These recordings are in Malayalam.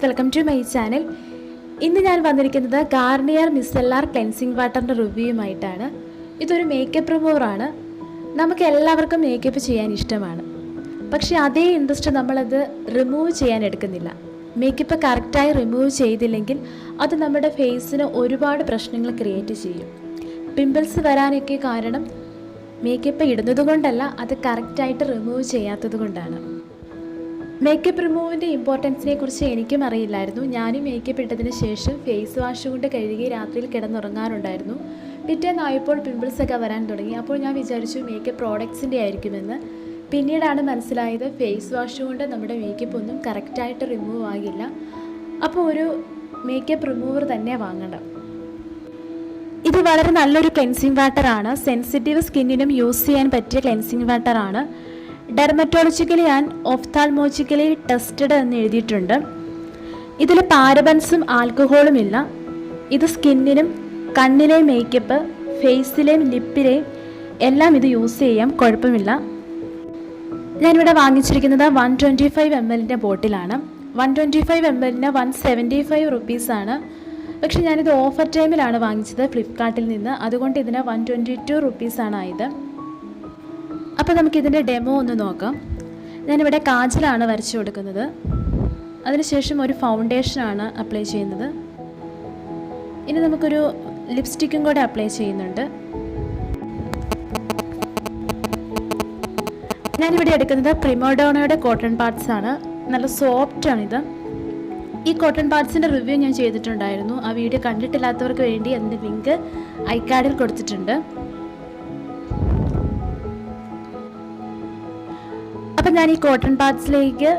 welcome to my channel. ഇന്ന് ഞാൻ വന്നിരിക്കുന്നത് Garnier Micellar ക്ലെൻസിംഗ് വാട്ടറിന്റെ റിവ്യൂയുമായിട്ടാണ്. ഇതൊരു മേക്കപ്പ് റിമൂവർ ആണ്. നമുക്ക് എല്ലാവർക്കും മേക്കപ്പ് ചെയ്യാൻ ഇഷ്ടമാണ്. പക്ഷേ അതേ ഇൻട്രസ്റ്റ് നമ്മളത് റിമൂവ് ചെയ്യാൻ എടുക്കുന്നില്ല. മേക്കപ്പ് കറക്റ്റായി റിമൂവ് ചെയ്തില്ലെങ്കിൽ അത് നമ്മുടെ ഫേസിന് ഒരുപാട് പ്രശ്നങ്ങൾ ക്രിയേറ്റ് ചെയ്യും. പിമ്പിൾസ് വരാനൊക്കെ കാരണം മേക്കപ്പ് ഇടുന്നതുകൊണ്ടല്ല, അത് കറക്റ്റായിട്ട് റിമൂവ് ചെയ്യാത്തതുകൊണ്ടാണ്. മേക്കപ്പ് റിമൂവിൻ്റെ ഇമ്പോർട്ടൻസിനെ കുറിച്ച് എനിക്കും അറിയില്ലായിരുന്നു. ഞാനും മേക്കപ്പ് ഇട്ടതിന് ശേഷം ഫേസ് വാഷ് കൊണ്ട് കഴുകി രാത്രിയിൽ കിടന്നുറങ്ങാറുണ്ടായിരുന്നു. പിറ്റേന്നായപ്പോൾ പിമ്പിൾസൊക്കെ വരാൻ തുടങ്ങി. അപ്പോൾ ഞാൻ വിചാരിച്ചു മേക്കപ്പ് പ്രോഡക്ട്സിൻ്റെ ആയിരിക്കുമെന്ന്. പിന്നീടാണ് മനസ്സിലായത് ഫേസ് വാഷ് കൊണ്ട് നമ്മുടെ മേക്കപ്പ് ഒന്നും കറക്റ്റായിട്ട് റിമൂവ് ആകില്ല. അപ്പോൾ ഒരു മേക്കപ്പ് റിമൂവർ തന്നെ വാങ്ങണം. ഇത് വളരെ നല്ലൊരു ക്ലെൻസിങ് വാട്ടറാണ്. സെൻസിറ്റീവ് സ്കിന്നിനും യൂസ് ചെയ്യാൻ പറ്റിയ ക്ലെൻസിങ് വാട്ടറാണ്. ഡെർമറ്റോളജിക്കലി ആൻഡ് ഒഫ്താൽമോളജിക്കലി ടെസ്റ്റഡ് എന്ന് എഴുതിയിട്ടുണ്ട്. ഇതിൽ പാരബൻസും ആൽക്കഹോളും ഇല്ല. ഇത് സ്കിന്നിനും കണ്ണിലെ മേക്കപ്പ്, ഫേസിലെയും ലിപ്പിലെയും എല്ലാം ഇത് യൂസ് ചെയ്യാം, കുഴപ്പമില്ല. ഞാനിവിടെ വാങ്ങിച്ചിരിക്കുന്നത് 125 ml ബോട്ടിലാണ്. 125 ml 175 റുപ്പീസാണ്. പക്ഷെ ഞാനിത് ഓഫർ ടൈമിലാണ് വാങ്ങിച്ചത് ഫ്ലിപ്കാർട്ടിൽ നിന്ന്. അതുകൊണ്ട് ഇതിന് 122 റുപ്പീസാണ് ആയത്. അപ്പോൾ നമുക്കിതിൻ്റെ ഡെമോ ഒന്ന് നോക്കാം. ഞാനിവിടെ കാജലാണ് വരച്ചു കൊടുക്കുന്നത്. അതിനുശേഷം ഒരു ഫൗണ്ടേഷനാണ് അപ്ലൈ ചെയ്യുന്നത്. ഇനി നമുക്കൊരു ലിപ്സ്റ്റിക്കും കൂടെ അപ്ലൈ ചെയ്യുന്നുണ്ട്. ഞാനിവിടെ എടുക്കുന്നത് പ്രിമോഡോണയുടെ കോട്ടൺ പാഡ്സ് ആണ്. നല്ല സോഫ്റ്റാണിത്. ഈ കോട്ടൺ പാഡ്സിൻ്റെ റിവ്യൂ ഞാൻ ചെയ്തിട്ടുണ്ടായിരുന്നു. ആ വീഡിയോ കണ്ടിട്ടില്ലാത്തവർക്ക് വേണ്ടി അതിൻ്റെ ലിങ്ക് ഐക്കാർഡിൽ കൊടുത്തിട്ടുണ്ട്. അപ്പം ഞാൻ ഈ കോട്ടൺ പാഡ്സിലേക്ക്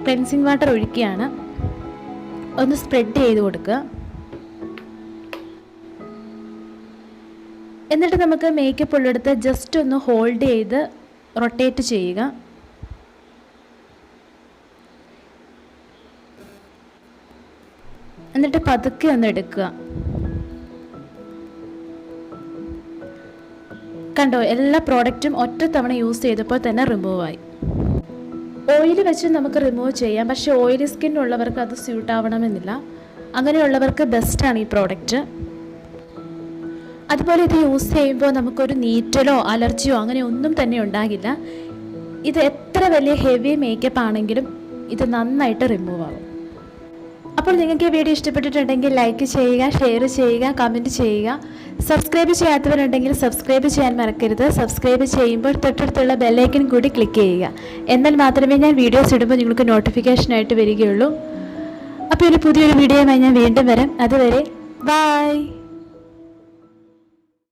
ക്ലെൻസിങ് വാട്ടർ ഒഴിക്കുകയാണ്. ഒന്ന് സ്പ്രെഡ് ചെയ്ത് കൊടുക്കുക. എന്നിട്ട് നമുക്ക് മേക്കപ്പ് ഉള്ളെടുത്ത് ജസ്റ്റ് ഒന്ന് ഹോൾഡ് ചെയ്ത് റൊട്ടേറ്റ് ചെയ്യുക. എന്നിട്ട് പതുക്കെ ഒന്ന് എടുക്കുക. കണ്ടോ, എല്ലാ പ്രോഡക്റ്റും ഒറ്റ തവണ യൂസ് ചെയ്തപ്പോൾ തന്നെ റിമൂവ് ആയി. ഓയിൽ വെച്ച് നമുക്ക് റിമൂവ് ചെയ്യാം, പക്ഷേ ഓയിലി സ്കിൻ ഉള്ളവർക്ക് അത് സ്യൂട്ട് ആവണമെന്നില്ല. അങ്ങനെയുള്ളവർക്ക് ബെസ്റ്റാണ് ഈ പ്രോഡക്റ്റ്. അതുപോലെ ഇത് യൂസ് ചെയ്യുമ്പോൾ നമുക്കൊരു നീറ്റലോ അലർജിയോ അങ്ങനെ ഒന്നും തന്നെ ഉണ്ടാകില്ല. ഇത് എത്ര വലിയ ഹെവി മേക്കപ്പ് ആണെങ്കിലും ഇത് നന്നായിട്ട് റിമൂവ് ആവും. അപ്പോൾ നിങ്ങൾക്ക് ഈ വീഡിയോ ഇഷ്ടപ്പെട്ടിട്ടുണ്ടെങ്കിൽ ലൈക്ക് ചെയ്യുക, ഷെയർ ചെയ്യുക, കമൻറ്റ് ചെയ്യുക. സബ്സ്ക്രൈബ് ചെയ്യാത്തവരുണ്ടെങ്കിൽ സബ്സ്ക്രൈബ് ചെയ്യാൻ മറക്കരുത്. സബ്സ്ക്രൈബ് ചെയ്യുമ്പോൾ തൊട്ടടുത്തുള്ള ബെല്ലൈക്കൻ കൂടി ക്ലിക്ക് ചെയ്യുക. എന്നാൽ മാത്രമേ ഞാൻ വീഡിയോസ് ഇടുമ്പോൾ നിങ്ങൾക്ക് നോട്ടിഫിക്കേഷനായിട്ട് വരികയുള്ളൂ. അപ്പോൾ ഒരു പുതിയൊരു വീഡിയോയുമായി ഞാൻ വീണ്ടും വരാം. അതുവരെ ബൈ.